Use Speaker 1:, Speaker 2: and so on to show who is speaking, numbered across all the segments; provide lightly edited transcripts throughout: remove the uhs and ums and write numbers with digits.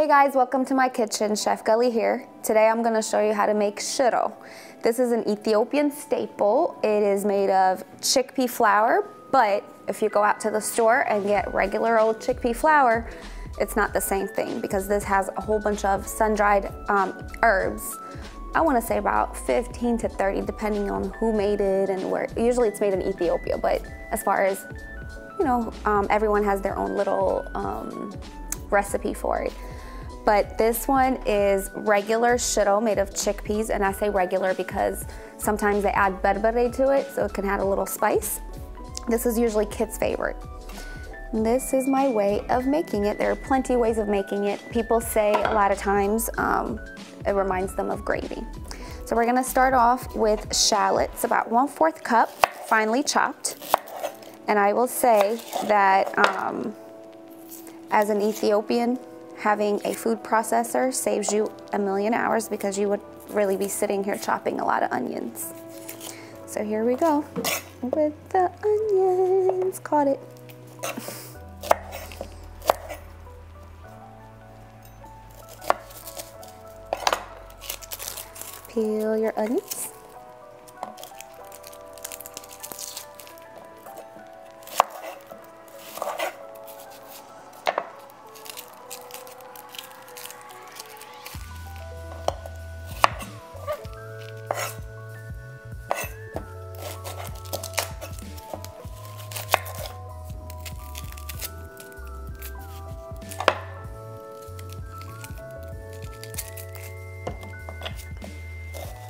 Speaker 1: Hey guys, welcome to my kitchen. Chef Gully here. Today I'm going to show you how to make shiro. This is an Ethiopian staple. It is made of chickpea flour, but if you go out to the store and get regular old chickpea flour, it's not the same thing because this has a whole bunch of sun-dried herbs. I want to say about 15 to 30 depending on who made it and where. Usually it's made in Ethiopia, but as far as, you know, everyone has their own little recipe for it. But this one is regular shiro made of chickpeas, and I say regular because sometimes they add berbere to it so it can add a little spice. This is usually kids' favorite. This is my way of making it. There are plenty of ways of making it. People say a lot of times it reminds them of gravy. So we're gonna start off with shallots, about 1/4 cup, finely chopped. And I will say that as an Ethiopian, having a food processor saves you a million hours because you would really be sitting here chopping a lot of onions. So here we go with the onions. Caught it. Peel your onions.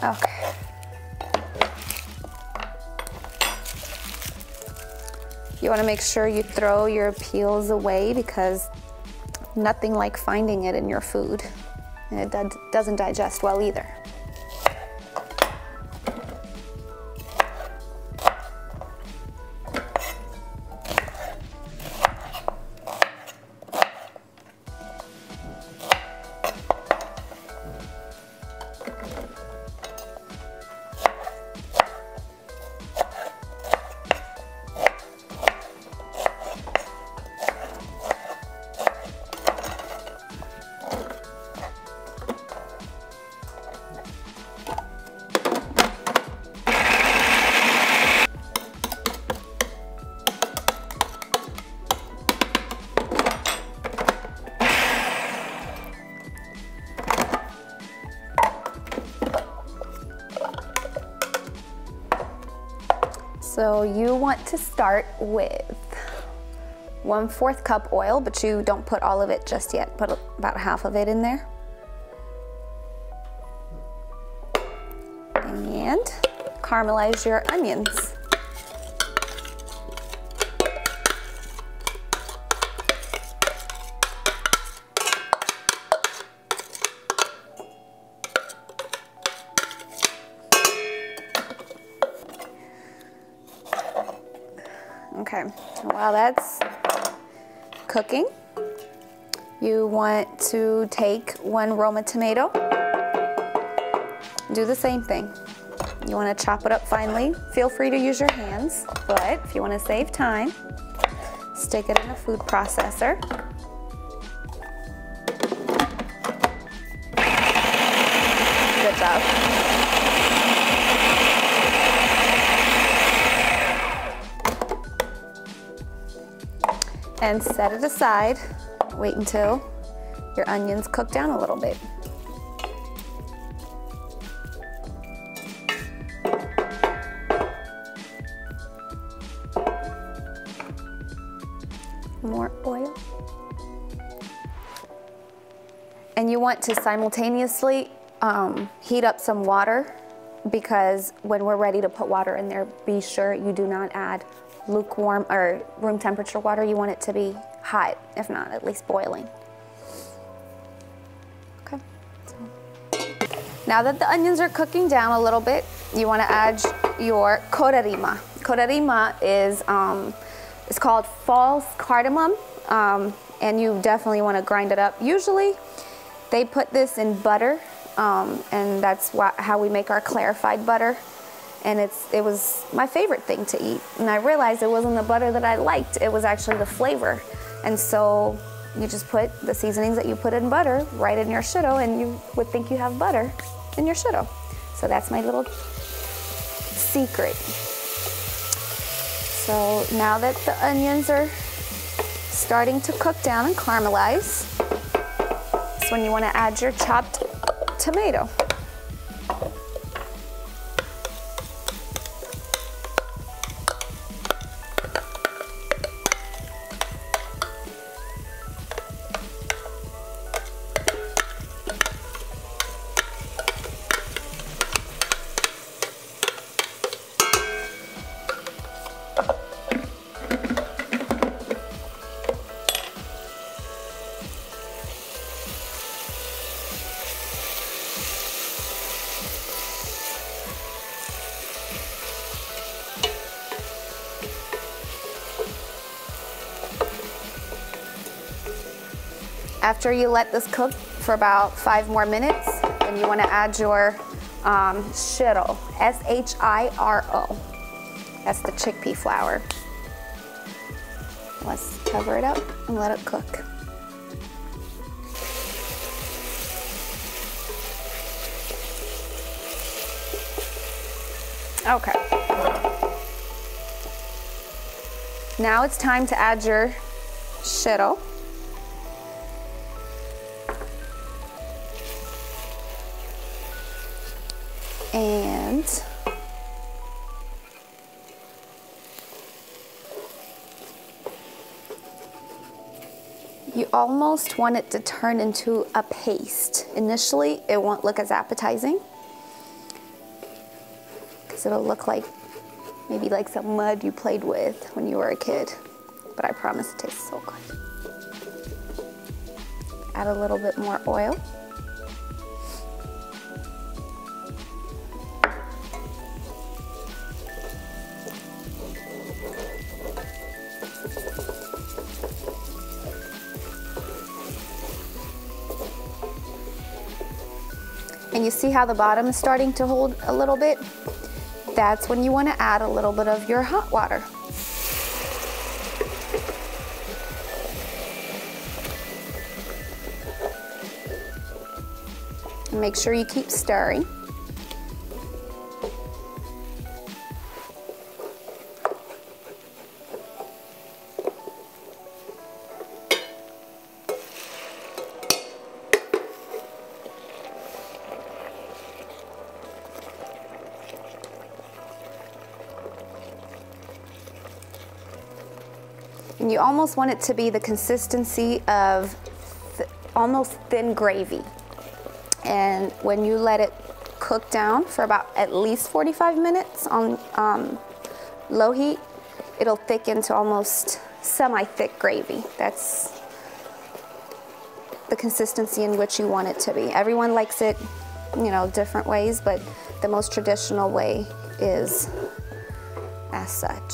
Speaker 1: Okay. You want to make sure you throw your peels away because nothing like finding it in your food. And it doesn't digest well either. So you want to start with 1/4 cup oil, but you don't put all of it just yet. Put about half of it in there. And caramelize your onions. Okay, while that's cooking, you want to take 1 Roma tomato. Do the same thing. You want to chop it up finely. Feel free to use your hands, but if you want to save time, stick it in a food processor. Good job. And set it aside. Wait until your onions cook down a little bit. More oil. And you want to simultaneously heat up some water, because when we're ready to put water in there, be sure you do not add lukewarm or room temperature water. You want it to be hot, if not at least boiling. Okay. So now that the onions are cooking down a little bit, you want to add your korarima. Korarima is it's called false cardamom, and you definitely want to grind it up. Usually they put this in butter, and that's how we make our clarified butter. And it was my favorite thing to eat. And I realized it wasn't the butter that I liked, it was actually the flavor. And so you just put the seasonings that you put in butter right in your shiro, and you would think you have butter in your shiro. So that's my little secret. So now that the onions are starting to cook down and caramelize, that's when you want to add your chopped tomato. After you let this cook for about 5 more minutes, then you want to add your shiro, S-H-I-R-O. That's the chickpea flour. Let's cover it up and let it cook. Okay. Now it's time to add your shiro. And you almost want it to turn into a paste. Initially, it won't look as appetizing because it'll look like maybe like some mud you played with when you were a kid. But I promise it tastes so good. Add a little bit more oil. And you see how the bottom is starting to hold a little bit? That's when you want to add a little bit of your hot water. And make sure you keep stirring. And you almost want it to be the consistency of almost thin gravy. And when you let it cook down for about at least 45 minutes on low heat, it'll thicken to almost semi-thick gravy. That's the consistency in which you want it to be. Everyone likes it, you know, different ways, but the most traditional way is as such.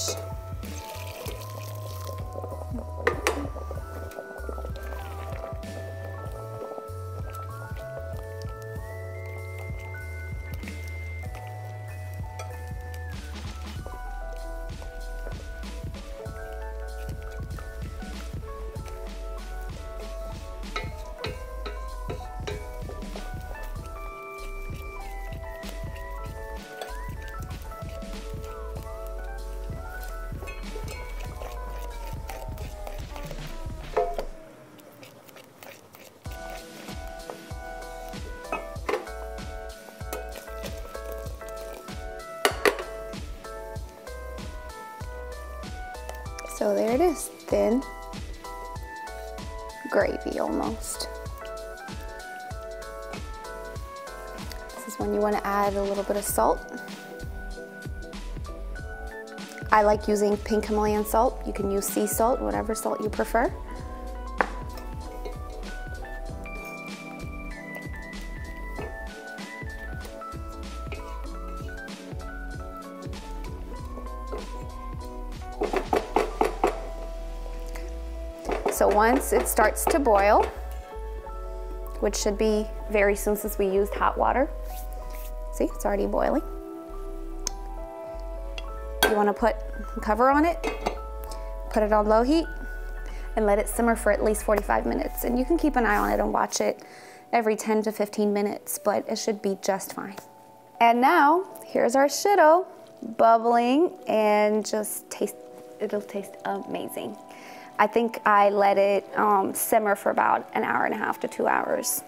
Speaker 1: So there it is, thin gravy almost. This is when you want to add a little bit of salt. I like using pink Himalayan salt. You can use sea salt, whatever salt you prefer. So once it starts to boil, which should be very soon since we used hot water, see, it's already boiling. You want to put a cover on it, put it on low heat, and let it simmer for at least 45 minutes. And you can keep an eye on it and watch it every 10 to 15 minutes, but it should be just fine. And now, here's our shiro bubbling, and just it'll taste amazing. I think I let it simmer for about an hour and a half to 2 hours.